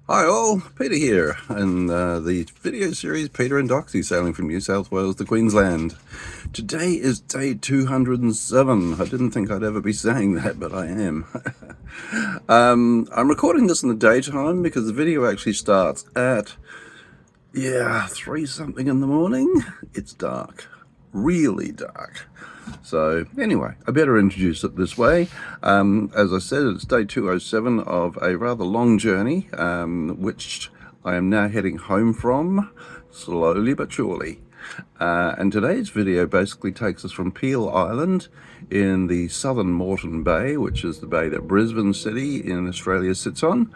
Hi all, Peter here, and the video series Peter and Doxie sailing from New South Wales to Queensland. Today is day 207. I didn't think I'd ever be saying that, but I am. I'm recording this in the daytime because the video actually starts at, 3 something in the morning. It's dark, really dark. So anyway, I better introduce it this way. As I said, it's day 207 of a rather long journey, which I am now heading home from, slowly but surely. And today's video basically takes us from Peel Island in the southern Moreton Bay, which is the bay that Brisbane City in Australia sits on.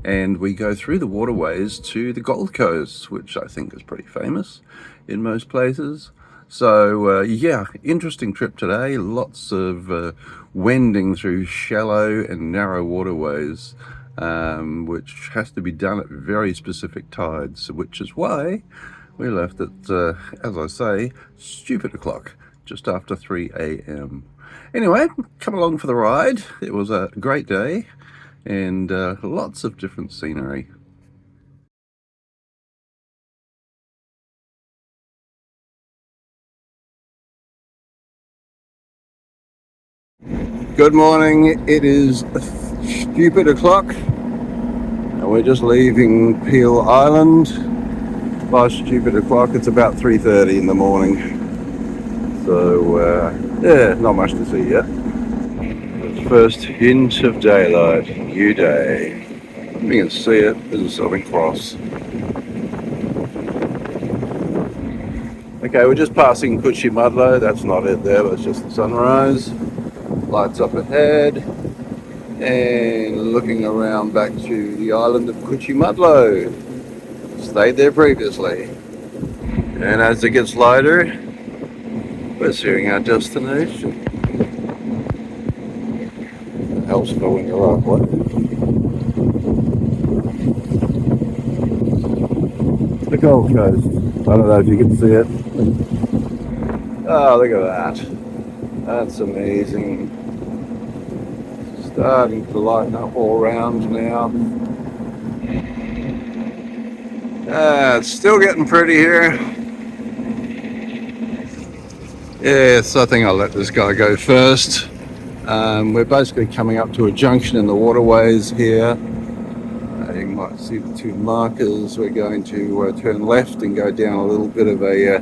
And we go through the waterways to the Gold Coast, which I think is pretty famous in most places. So interesting trip today. Lots of wending through shallow and narrow waterways, which has to be done at very specific tides, which is why we left at, as I say, stupid o'clock, just after 3 a.m. Anyway, come along for the ride. It was a great day and lots of different scenery. Good morning. It is stupid o'clock and we're just leaving Peel Island. By stupid o'clock it's about 3:30 in the morning, so not much to see yet. The first hint of daylight, new day. You can see it, there's a Southern Cross. Okay, we're just passing Mudlow. That's not it there, but it's just the sunrise. Lights up ahead, and looking around back to the island of Mudlow. Stayed there previously. And as it gets lighter, we're seeing our destination. It helps going the right way. The Gold Coast. I don't know if you can see it. Oh, look at that. That's amazing. Starting to lighten up all around now. It's still getting pretty here. Yes, I think I'll let this guy go first. We're basically coming up to a junction in the waterways here. You might see the two markers. We're going to turn left and go down a little bit of a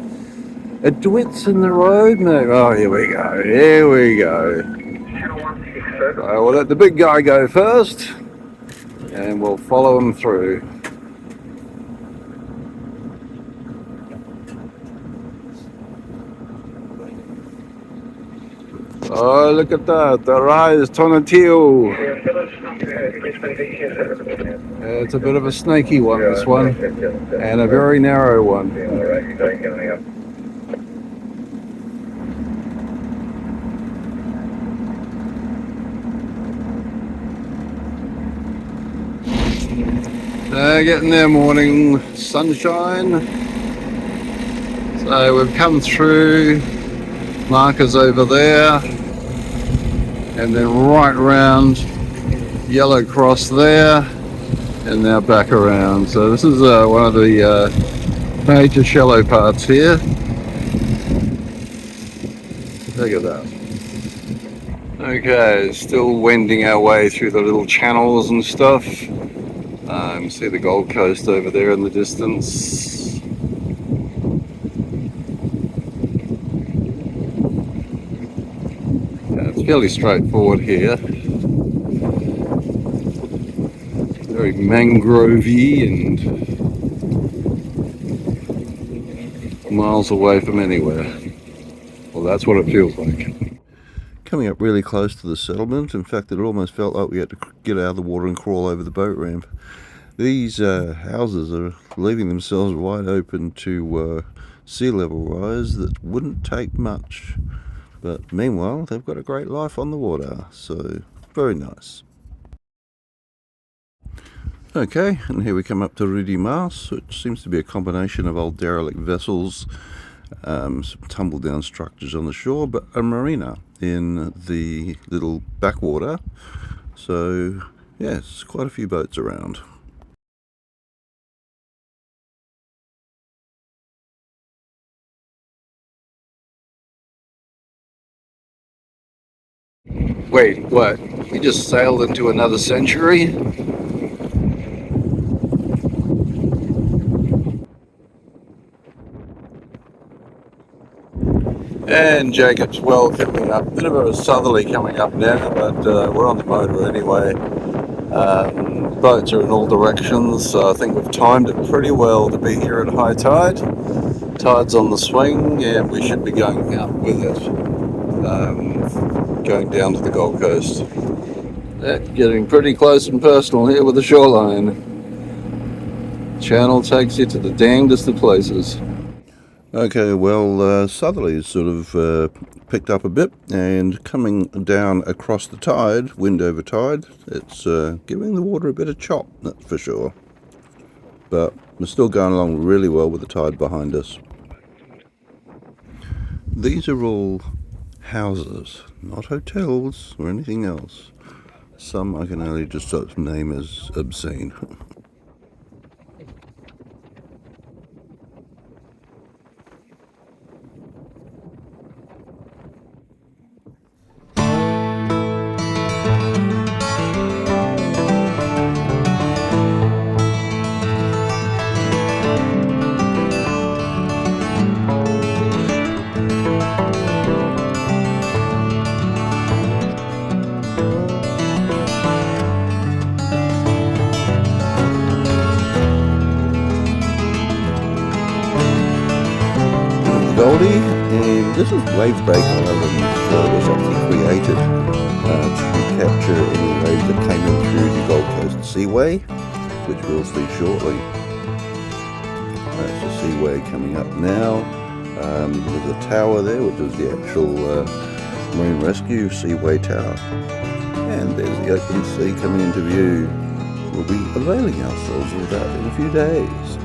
dwitz in the road. No, oh, here we go. Here we go. So we'll let the big guy go first, and we'll follow him through. Oh, look at that, the rise Tonatiuh. It's a bit of a snaky one, this one, and a very narrow one. Getting there, morning sunshine. So we've come through, markers over there, and then right round, yellow cross there, and now back around. So this is one of the major shallow parts here. Look at that. Okay, still wending our way through the little channels and stuff. See the Gold Coast over there in the distance. It's fairly straightforward here. Very mangrovey and miles away from anywhere. Well, that's what it feels like. Coming up really close to the settlement. In fact, it almost felt like we had to get out of the water and crawl over the boat ramp. These houses are leaving themselves wide open to sea level rise that wouldn't take much. But meanwhile, they've got a great life on the water, so very nice. Okay, and here we come up to Rudi Mas, which seems to be a combination of old derelict vessels, some tumble down structures on the shore, but a marina in the little backwater. So yes, quite a few boats around. Wait, what? We just sailed into another century? And Jacob's Well coming up. Bit of a southerly coming up now, but we're on the motor anyway. Boats are in all directions, so I think we've timed it pretty well to be here at high tide. Tide's on the swing, and we should be going out with it, going down to the Gold Coast. Getting pretty close and personal here with the shoreline. Channel takes you to the damnedest of places. Okay, well, southerly's sort of picked up a bit, and coming down across the tide, wind over tide, it's giving the water a bit of chop, that's for sure. But we're still going along really well with the tide behind us. These are all houses, not hotels or anything else. Some I can only just name as obscene. Goldie, and this is Wave Break Island that was actually created to capture any waves that came in through the Gold Coast Seaway, which we'll see shortly. That's the Seaway coming up now. There's a tower there, which is the actual Marine Rescue Seaway Tower. And there's the open sea coming into view. We'll be availing ourselves of that in a few days.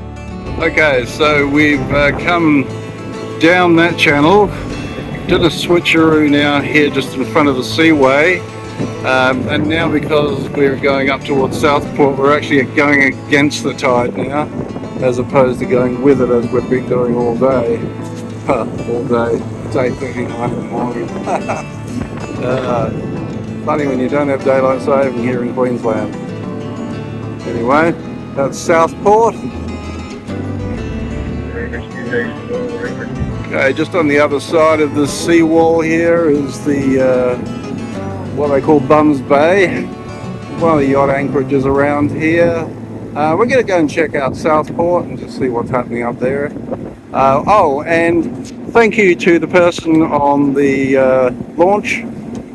Okay, so we've come down that channel, did a switcheroo now here just in front of the Seaway, and now because we're going up towards Southport, we're actually going against the tide now, as opposed to going with it as we've been doing all day. All day. It's 8:39 in the morning. Funny when you don't have daylight saving here in Queensland. Anyway, that's Southport. Okay, just on the other side of the seawall here is the what they call Bums Bay, one of the yacht anchorages around here. We're going to go and check out Southport and just see what's happening up there. Oh, and thank you to the person on the launch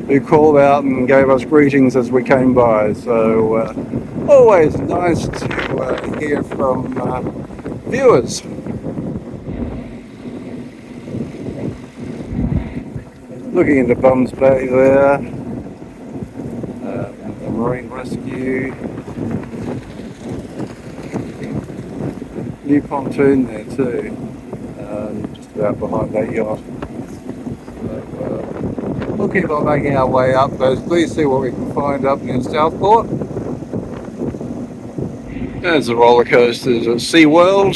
who called out and gave us greetings as we came by. So always nice to hear from viewers. Looking into Bums Bay there, the Marine Rescue, new pontoon there too, just about behind that yacht. So, we'll keep on making our way up, but please see what we can find up near Southport. There's the roller coasters at SeaWorld,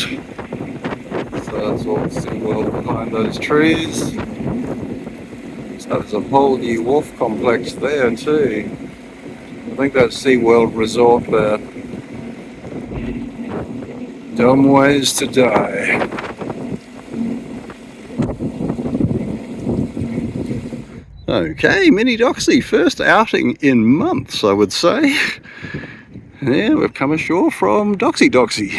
so that's all SeaWorld behind those trees. So there's a whole new wharf complex there too. I think that's SeaWorld Resort there. Dumb ways to die. Okay, Mini Doxie, first outing in months, I would say. Yeah, we've come ashore from Doxie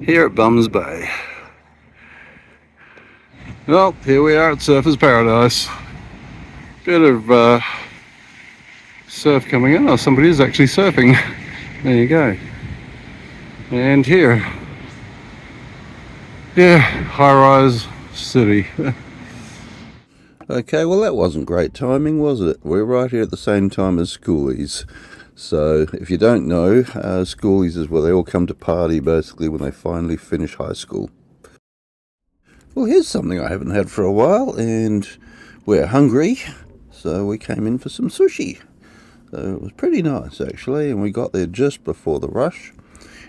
here at Bums Bay. Well, here we are at Surfers Paradise. Bit of surf coming in. Oh, somebody is actually surfing. There you go. And here, yeah, high-rise city. Okay, well that wasn't great timing, was it? We're right here at the same time as Schoolies. So if you don't know, Schoolies is where they all come to party basically when they finally finish high school. Well, here's something I haven't had for a while, and we're hungry, so we came in for some sushi. So it was pretty nice actually, and we got there just before the rush,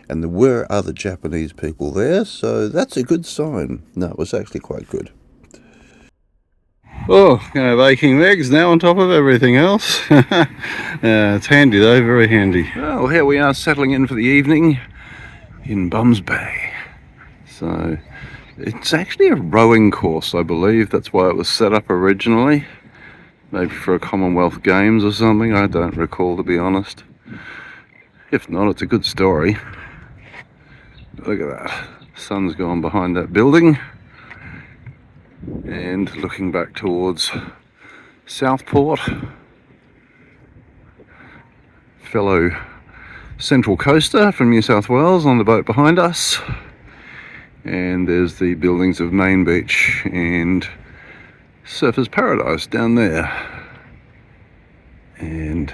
and there were other Japanese people there, so that's a good sign. No, it was actually quite good. Oh, gonna have aching legs now on top of everything else. It's handy though, very handy. Well, here we are settling in for the evening in Bums Bay. So it's actually a rowing course, I believe. That's why it was set up originally. Maybe for a Commonwealth Games or something. I don't recall, to be honest. If not, it's a good story. Look at that. Sun's gone behind that building. And looking back towards Southport. Fellow Central Coaster from New South Wales on the boat behind us. And there's the buildings of Main Beach and Surfers Paradise down there. And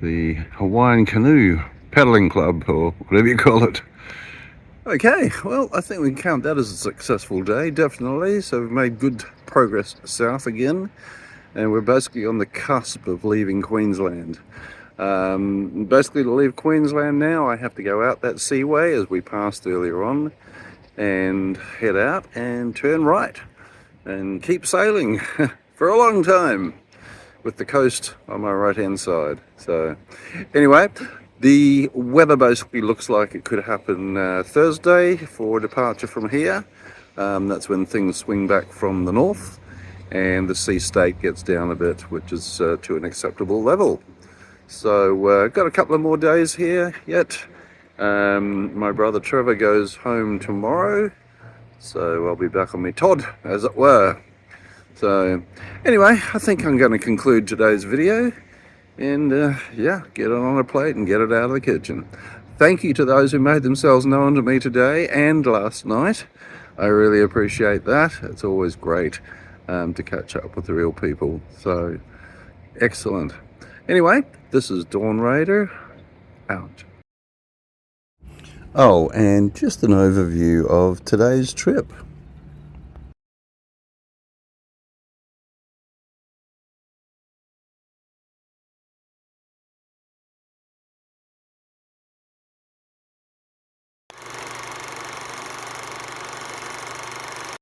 the Hawaiian Canoe Paddling Club, or whatever you call it. Okay, well, I think we can count that as a successful day, definitely. So we've made good progress south again, and we're basically on the cusp of leaving Queensland. Basically, to leave Queensland now, I have to go out that seaway as we passed earlier on, and head out and turn right, and keep sailing for a long time, with the coast on my right-hand side. So, anyway. The weather basically looks like it could happen Thursday for departure from here. That's when things swing back from the north and the sea state gets down a bit, which is to an acceptable level. So got a couple of more days here yet. My brother Trevor goes home tomorrow, so I'll be back on my Todd, as it were. So anyway, I think I'm going to conclude today's video. And yeah, get it on a plate and get it out of the kitchen. Thank you to those who made themselves known to me today and last night. I really appreciate that. It's always great to catch up with the real people. So, excellent. Anyway, this is Dawn Raider, out. Oh, and just an overview of today's trip.